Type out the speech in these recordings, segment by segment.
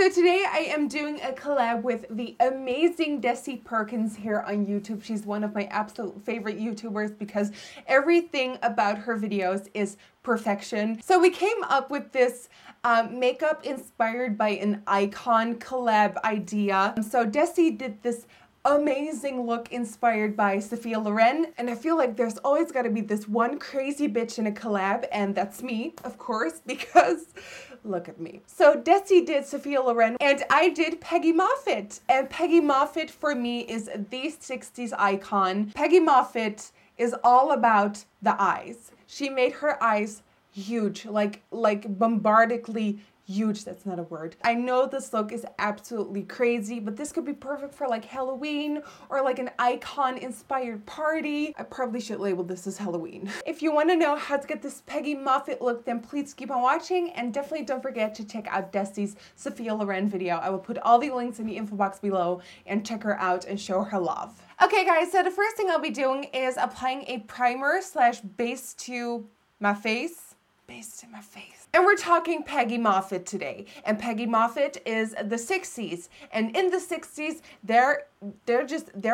So today I am doing a collab with the amazing Desi Perkins here on YouTube. She's one of my absolute favorite YouTubers because everything about her videos is perfection. So we came up with this makeup inspired by an icon collab idea. So Desi did this amazing look inspired by Sophia Loren, and I feel like there's always got to be this one crazy bitch in a collab, and that's me, of course, because look at me. So Desi did Sophia Loren and I did Peggy Moffitt, and Peggy Moffitt for me is the 60s icon. Peggy Moffitt is all about the eyes. She made her eyes huge, like bombardically huge. That's not a word. I know this look is absolutely crazy, but this could be perfect for like Halloween or like an icon inspired party. I probably should label this as Halloween. If you want to know how to get this Peggy Moffitt look, then please keep on watching, and definitely don't forget to check out Desi's Sophia Loren video. I will put all the links in the info box below, and check her out and show her love. Okay guys, so the first thing I'll be doing is applying a primer slash base to my face. And we're talking Peggy Moffitt today. And Peggy Moffitt is the 60s. And in the 60s, there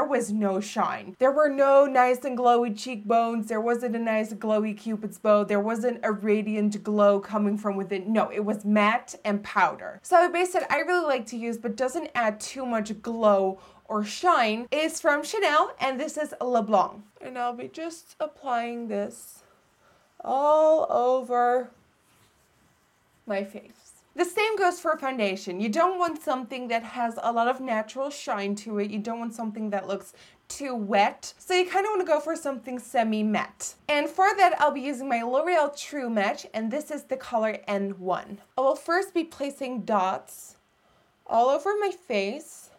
was no shine. There were no nice and glowy cheekbones. There wasn't a nice glowy Cupid's bow. There wasn't a radiant glow coming from within. No, it was matte and powder. So a base that I really like to use but doesn't add too much glow or shine is from Chanel, and this is Le Blanc. And I'll be just applying this all over my face. The same goes for foundation. You don't want something that has a lot of natural shine to it. You don't want something that looks too wet. So you kind of want to go for something semi-matte. And for that, I'll be using my L'Oreal True Match, and this is the color N1. I will first be placing dots all over my face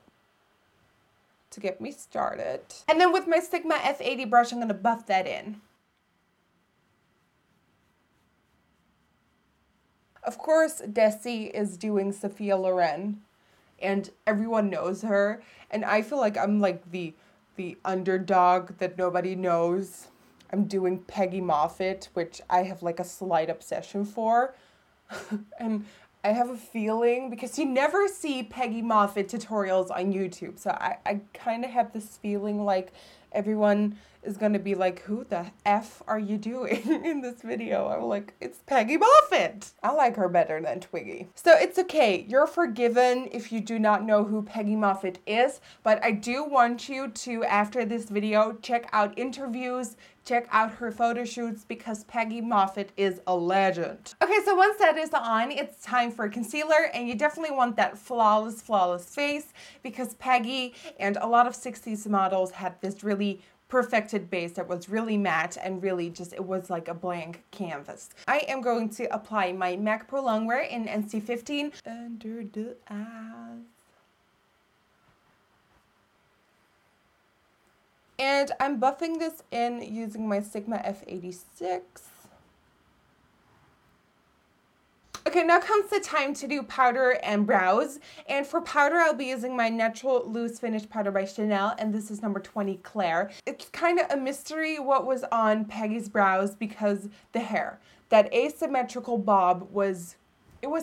to get me started. And then with my Sigma F80 brush, I'm going to buff that in. Of course, Desi is doing Sophia Loren, and everyone knows her, and I feel like I'm like the underdog that nobody knows. I'm doing Peggy Moffitt, which I have like a slight obsession for, and I have a feeling, because you never see Peggy Moffitt tutorials on YouTube, so I kind of have this feeling like everyone is going to be like, who the F are you doing in this video? I'm like, it's Peggy Moffitt. I like her better than Twiggy. So it's okay. You're forgiven if you do not know who Peggy Moffitt is, but I do want you to, after this video, check out interviews, check out her photo shoots, because Peggy Moffitt is a legend. Okay, so once that is on, it's time for concealer, and you definitely want that flawless face, because Peggy and a lot of 60s models had this really perfected base that was really matte and really just, it was like a blank canvas. I am going to apply my MAC Pro Longwear in NC15 under the eyes. And I'm buffing this in using my Sigma F86. Okay, now comes the time to do powder and brows. And for powder, I'll be using my Natural Loose Finish Powder by Chanel, and this is number 20 Claire. It's kind of a mystery what was on Peggy's brows because the hair. That asymmetrical bob was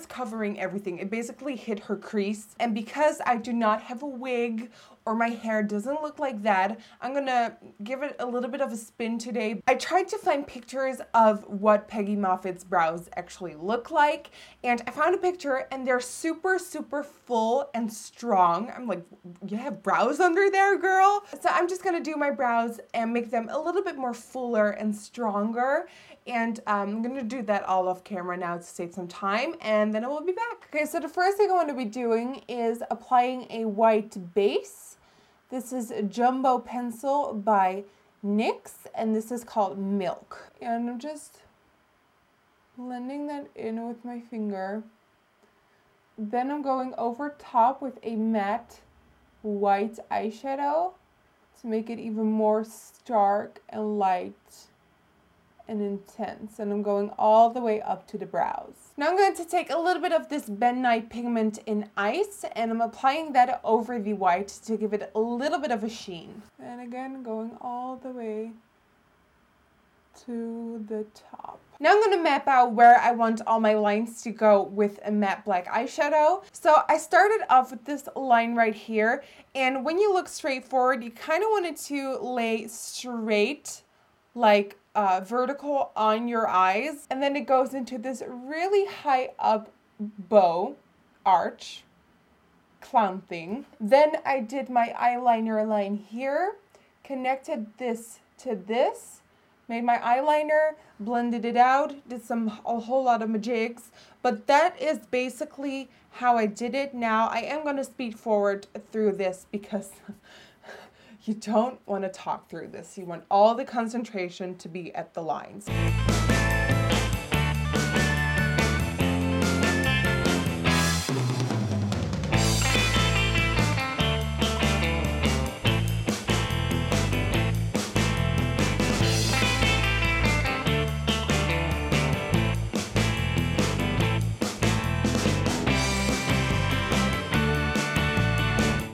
covering everything. It basically hit her crease. And because I do not have a wig or my hair doesn't look like that, I'm gonna give it a little bit of a spin today. I tried to find pictures of what Peggy Moffitt's brows actually look like, and I found a picture and they're super full and strong. I'm like, you have brows under there, girl? So I'm just gonna do my brows and make them a little bit more fuller and stronger. And I'm gonna do that all off camera now to save some time, and then I will be back. Okay, so the first thing I want to be doing is applying a white base. This is a Jumbo Pencil by NYX, and this is called Milk. And I'm just blending that in with my finger. Then I'm going over top with a matte white eyeshadow to make it even more stark and light and intense, and I'm going all the way up to the brows. Now I'm going to take a little bit of this Ben Nye pigment in Ice, and I'm applying that over the white to give it a little bit of a sheen. And again, going all the way to the top. Now I'm going to map out where I want all my lines to go with a matte black eyeshadow. So I started off with this line right here, and when you look straight forward, you kind of want it to lay straight, like vertical on your eyes, and then it goes into this really high up bow arch clown thing. Then I did my eyeliner line here, connected this to this, made my eyeliner, blended it out, did a whole lot of magics, but that is basically how I did it. Now I am going to speed forward through this because you don't want to talk through this. You want all the concentration to be at the lines.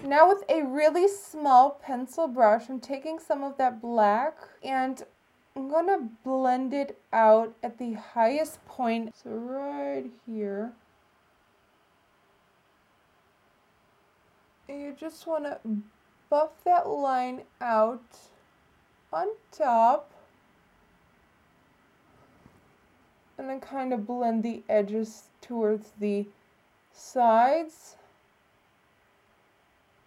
Now with a really small pencil brush, I'm taking some of that black and I'm gonna blend it out at the highest point. So right here. And you just wanna buff that line out on top. And then kind of blend the edges towards the sides.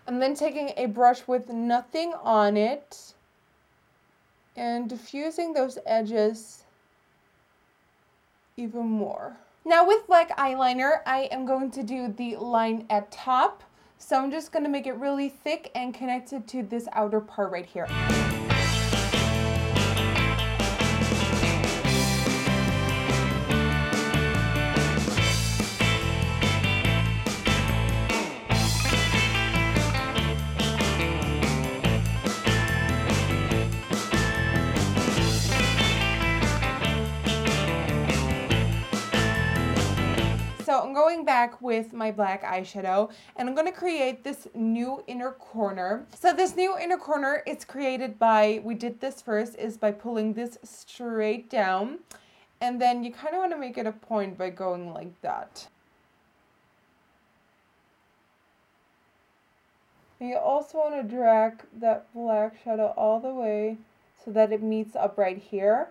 And then taking a brush with nothing on it and diffusing those edges even more. Now with black eyeliner, I am going to do the line at top. So I'm just going to make it really thick and connect it to this outer part right here. So I'm going back with my black eyeshadow and I'm going to create this new inner corner. So this new inner corner is created by, we did this first, is by pulling this straight down. And then you kind of want to make it a point by going like that. And you also want to drag that black shadow all the way so that it meets up right here.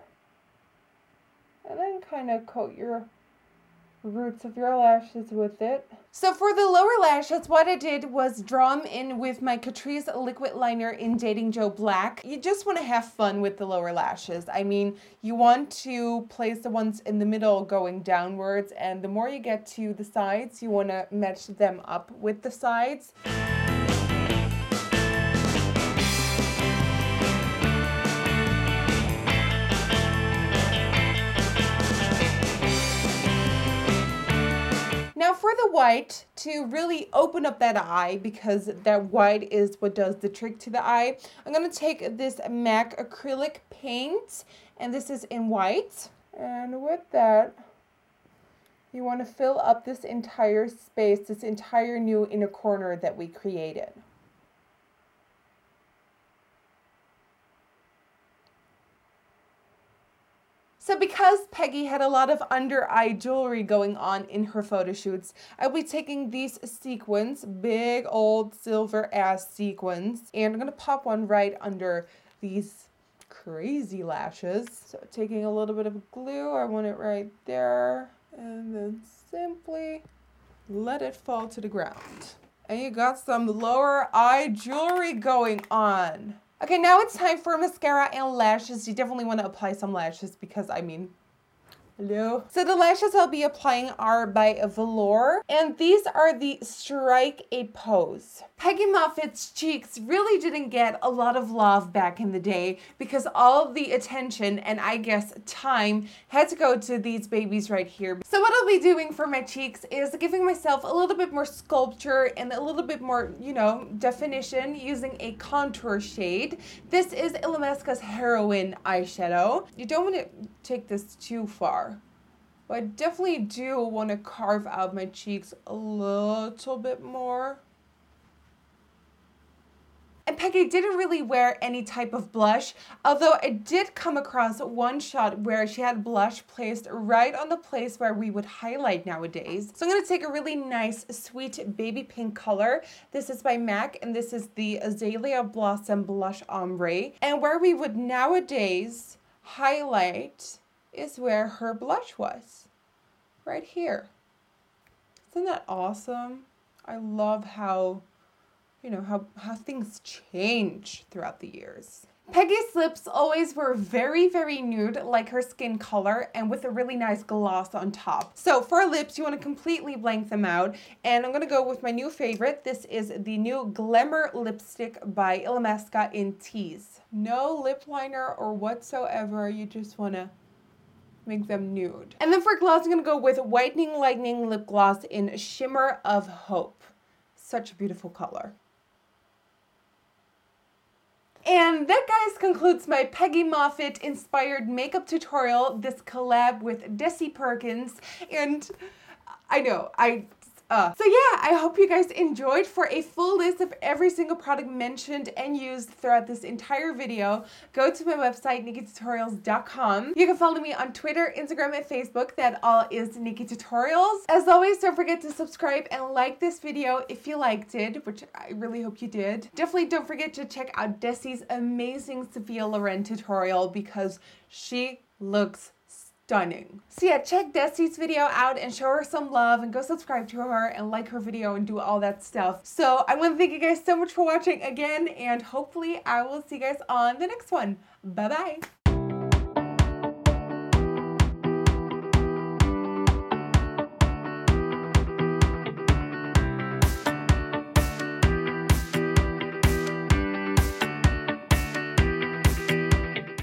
And then kind of coat your roots of your lashes with it. So for the lower lashes, what I did was draw them in with my Catrice liquid liner in Dating Joe Black. You just want to have fun with the lower lashes. I mean, you want to place the ones in the middle going downwards, and the more you get to the sides, you want to match them up with the sides. Now for the white, to really open up that eye, because that white is what does the trick to the eye, I'm going to take this MAC acrylic paint, and this is in white. And with that, you want to fill up this entire space, this entire new inner corner that we created. So because Peggy had a lot of under eye jewelry going on in her photo shoots, I'll be taking these sequins, big old silver ass sequins, and I'm going to pop one right under these crazy lashes. So taking a little bit of glue, I want it right there, and then simply let it fall to the ground. And you got some lower eye jewelry going on. Okay, now it's time for mascara and lashes. You definitely want to apply some lashes because, I mean, hello. So the lashes I'll be applying are by Velour, and these are the Strike a Pose. Peggy Moffitt's cheeks really didn't get a lot of love back in the day because all the attention and I guess time had to go to these babies right here. So what I'll be doing for my cheeks is giving myself a little bit more sculpture and a little bit more, you know, definition using a contour shade. This is Illamasqua's Heroine eyeshadow. You don't want to take this too far, but I definitely do want to carve out my cheeks a little bit more. And Peggy didn't really wear any type of blush, although I did come across one shot where she had blush placed right on the place where we would highlight nowadays. So I'm going to take a really nice, sweet baby pink color. This is by MAC, and this is the Azalea Blossom Blush Ombre. And where we would nowadays highlight is where her blush was, right here. Isn't that awesome? I love how, you know, how things change throughout the years. Peggy's lips always were very, very nude, like her skin color, and with a really nice gloss on top. So for lips, you want to completely blank them out, and I'm going to go with my new favorite. This is the new Glamour lipstick by Illamasqua in Tease. No lip liner or whatsoever, you just want to make them nude. And then for gloss, I'm going to go with Whitening Lightning Lip Gloss in Shimmer of Hope. Such a beautiful color. And that, guys, concludes my Peggy Moffitt inspired makeup tutorial, this collab with Desi Perkins. And I know, So yeah, I hope you guys enjoyed. For a full list of every single product mentioned and used throughout this entire video, go to my website, Nikkietutorials.com. You can follow me on Twitter, Instagram, and Facebook. That all is Nikkietutorials. As always, don't forget to subscribe and like this video if you liked it, which I really hope you did. Definitely don't forget to check out Desi's amazing Sophia Loren tutorial because she looks stunning. So yeah, check Desi's video out and show her some love and go subscribe to her and like her video and do all that stuff. So I want to thank you guys so much for watching again, and hopefully I will see you guys on the next one. Bye bye.